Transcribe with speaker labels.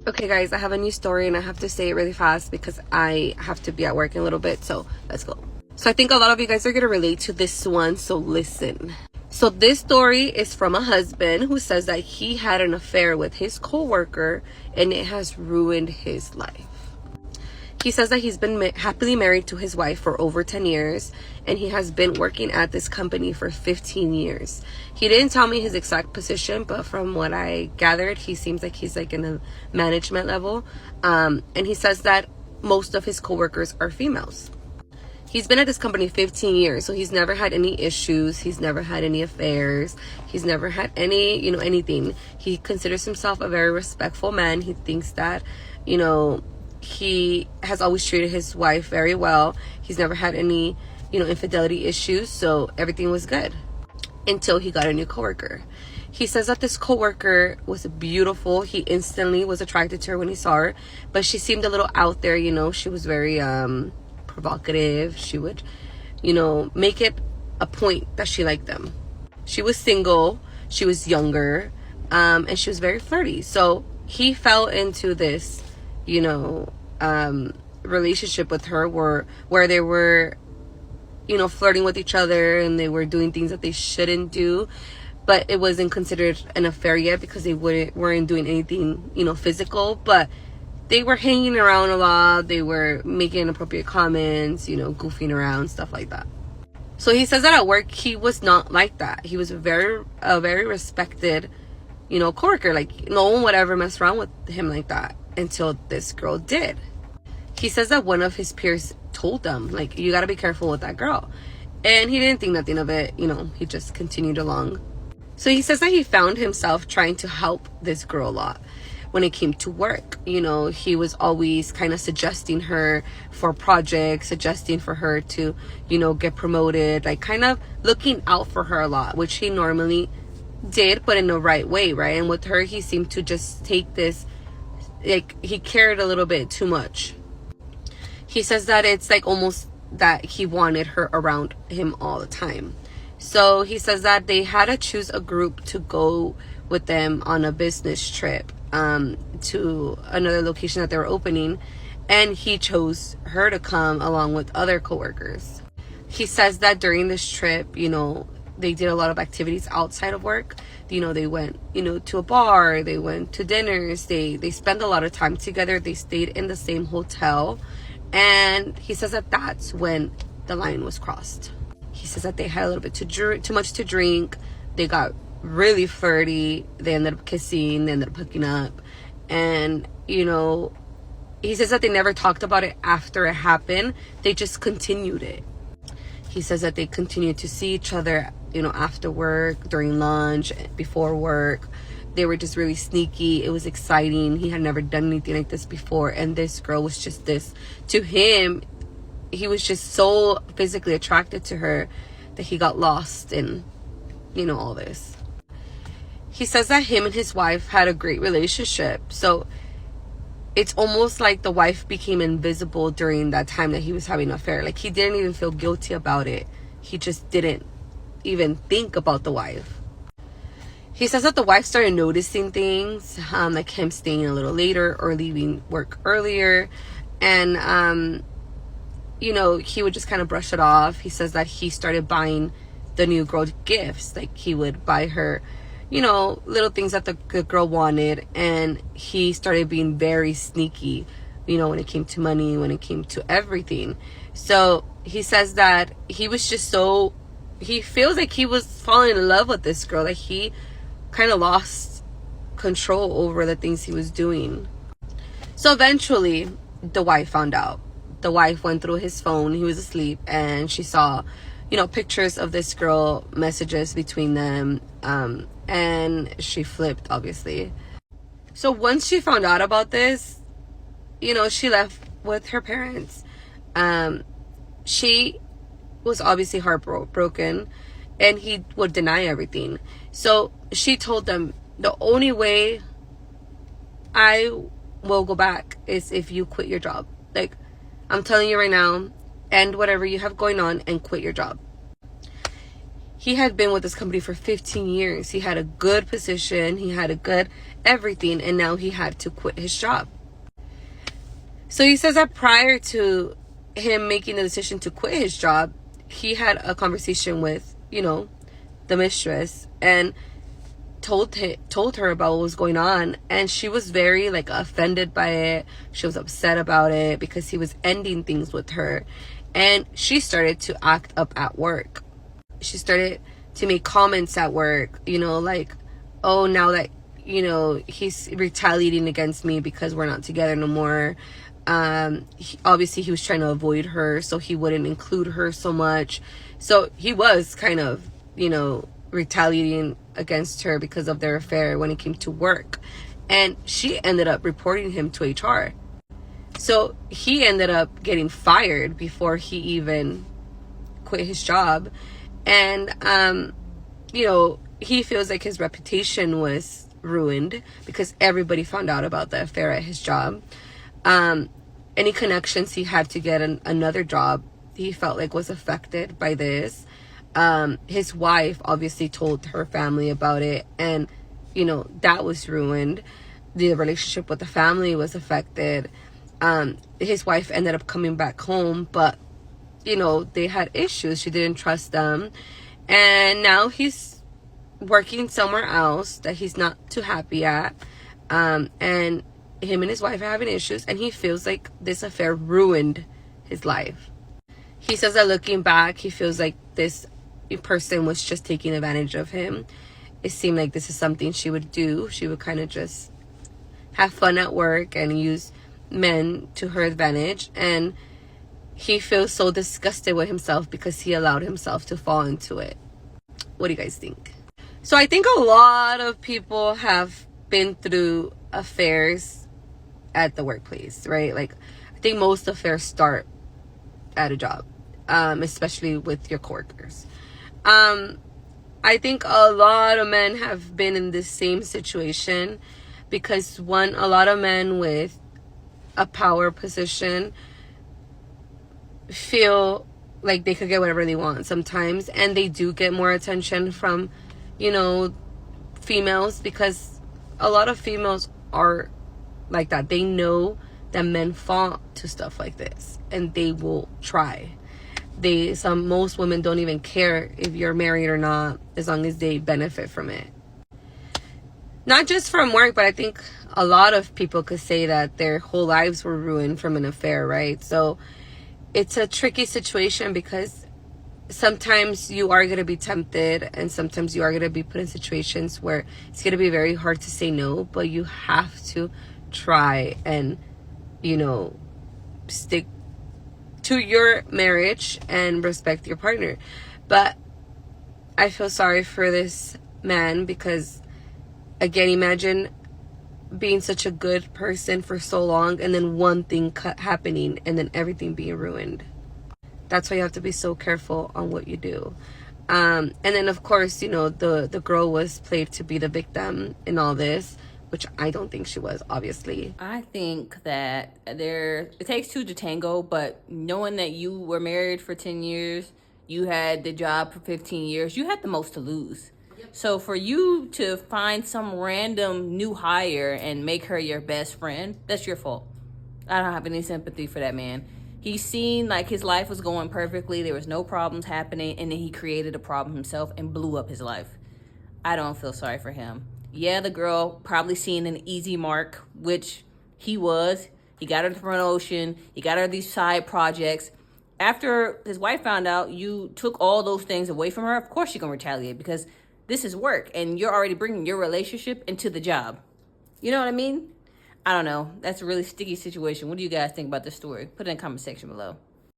Speaker 1: Okay guys, I have a new story and I have to say it really fast because I have to be at work in a little bit, so let's go. So I think a lot of you guys are going to relate to this one, so listen. So this story is from a husband who says that he had an affair with his coworker and it has ruined his life. He says that he's been happily married to his wife for over 10 years and he has been working at this company for 15 years. He didn't tell me his exact position, but from what I gathered, he seems like he's like in a management level. And he says that most of his coworkers are females. He's been at this company 15 years, so he's never had any issues. He's never had any affairs. He's never had any, anything. He considers himself a very respectful man. He thinks that, he has always treated his wife very well. He's never had any, infidelity issues, so everything was good until he got a new coworker. He says that this coworker was beautiful. He instantly was attracted to her when he saw her, but she seemed a little out there, she was very provocative. She would, make it a point that she liked them. She was single, she was younger, and she was very flirty. So he fell into this relationship with her where they were flirting with each other and they were doing things that they shouldn't do, but it wasn't considered an affair yet because they weren't doing anything physical, but they were hanging around a lot. They were making inappropriate comments, goofing around, stuff like that. So he says that at work he was not like that. He was a very respected coworker. Like no one would ever mess around with him like that until this girl did. He says that one of his peers told them, like, you got to be careful with that girl, and he didn't think nothing of it. He just continued along. So he says that he found himself trying to help this girl a lot when it came to work. He was always kind of suggesting her for projects, suggesting for her to get promoted, like kind of looking out for her a lot, which he normally did, but in the right way, right? And with her, he seemed to just take this, like, he cared a little bit too much. He says that it's like almost that he wanted her around him all the time. So he says that they had to choose a group to go with them on a business trip to another location that they were opening, and he chose her to come along with other coworkers. He says that during this trip, they did a lot of activities outside of work. They went, to a bar, they went to dinners, they spent a lot of time together, they stayed in the same hotel, and he says that that's when the line was crossed. He says that they had a little bit too much to drink, they got really flirty, they ended up kissing, they ended up hooking up, and, he says that they never talked about it after it happened, they just continued it. He says that they continued to see each other, after work, during lunch, before work. They were just really sneaky. It was exciting. He had never done anything like this before. And this girl was just this. To him, he was just so physically attracted to her that he got lost in, all this. He says that him and his wife had a great relationship. So it's almost like the wife became invisible during that time that he was having an affair. Like, he didn't even feel guilty about it. He just didn't even think about the wife. He says that the wife started noticing things, like him staying a little later or leaving work earlier. And, he would just kind of brush it off. He says that he started buying the new girl gifts. Like, he would buy her, little things that the girl wanted. And he started being very sneaky, when it came to money, when it came to everything. So he says that he was just he feels like he was falling in love with this girl. Like, he kind of lost control over the things he was doing. So eventually the wife found out. The wife went through his phone. He was asleep, and she saw pictures of this girl, messages between them, and she flipped, obviously. So once she found out about this, she left with her parents. She was obviously heartbroken, and he would deny everything. So she told them, the only way I will go back is if you quit your job. Like, I'm telling you right now, end whatever you have going on and quit your job. he had been with this company for 15 years. He had a good position, he had a good everything, and now he had to quit his job. So he says that prior to him making the decision to quit his job, he had a conversation with, the mistress, and told her about what was going on, and she was very like offended by it. She was upset about it because he was ending things with her, and she started to act up at work. She started to make comments at work, like, oh, now that he's retaliating against me because we're not together no more. Obviously he was trying to avoid her so he wouldn't include her so much. So he was kind of retaliating against her because of their affair when it came to work, and she ended up reporting him to HR. So he ended up getting fired before he even quit his job. And he feels like his reputation was ruined because everybody found out about the affair at his job. Any connections he had to get another job, he felt like was affected by this. His wife obviously told her family about it, and that was ruined. The relationship with the family was affected. His wife ended up coming back home, but they had issues. She didn't trust them, and now he's working somewhere else that he's not too happy at, and him and his wife are having issues, and he feels like this affair ruined his life. He says that looking back, he feels like this person was just taking advantage of him. It seemed like this is something she would do. She would kind of just have fun at work and use men to her advantage, and he feels so disgusted with himself because he allowed himself to fall into it. What do you guys think? So I think a lot of people have been through affairs at the workplace, right? Like, I think most affairs start at a job, especially with your coworkers. I think a lot of men have been in the same situation because, one, a lot of men with a power position feel like they could get whatever they want sometimes, and they do get more attention from females, because a lot of females are like that. They know that men fall to stuff like this, and they will try. Most women don't even care if you're married or not, as long as they benefit from it. Not just from work, but I think a lot of people could say that their whole lives were ruined from an affair, right? So it's a tricky situation because sometimes you are going to be tempted, and sometimes you are going to be put in situations where it's going to be very hard to say no, but you have to try and, stick to your marriage and respect your partner. But I feel sorry for this man because, again, imagine being such a good person for so long and then one thing happening and then everything being ruined. That's why you have to be so careful on what you do. And then, of course, the girl was played to be the victim in all this, which I don't think she was, obviously.
Speaker 2: I think that it takes two to tango, but knowing that you were married for 10 years, you had the job for 15 years, you had the most to lose. So for you to find some random new hire and make her your best friend, that's your fault. I don't have any sympathy for that man. He seen like his life was going perfectly. There was no problems happening. And then he created a problem himself and blew up his life. I don't feel sorry for him. Yeah, the girl probably seen an easy mark, which he was. He got her the promotion. He got her these side projects. After his wife found out you took all those things away from her, of course you're going to retaliate because this is work and you're already bringing your relationship into the job. You know what I mean? I don't know. That's a really sticky situation. What do you guys think about this story? Put it in the comment section below.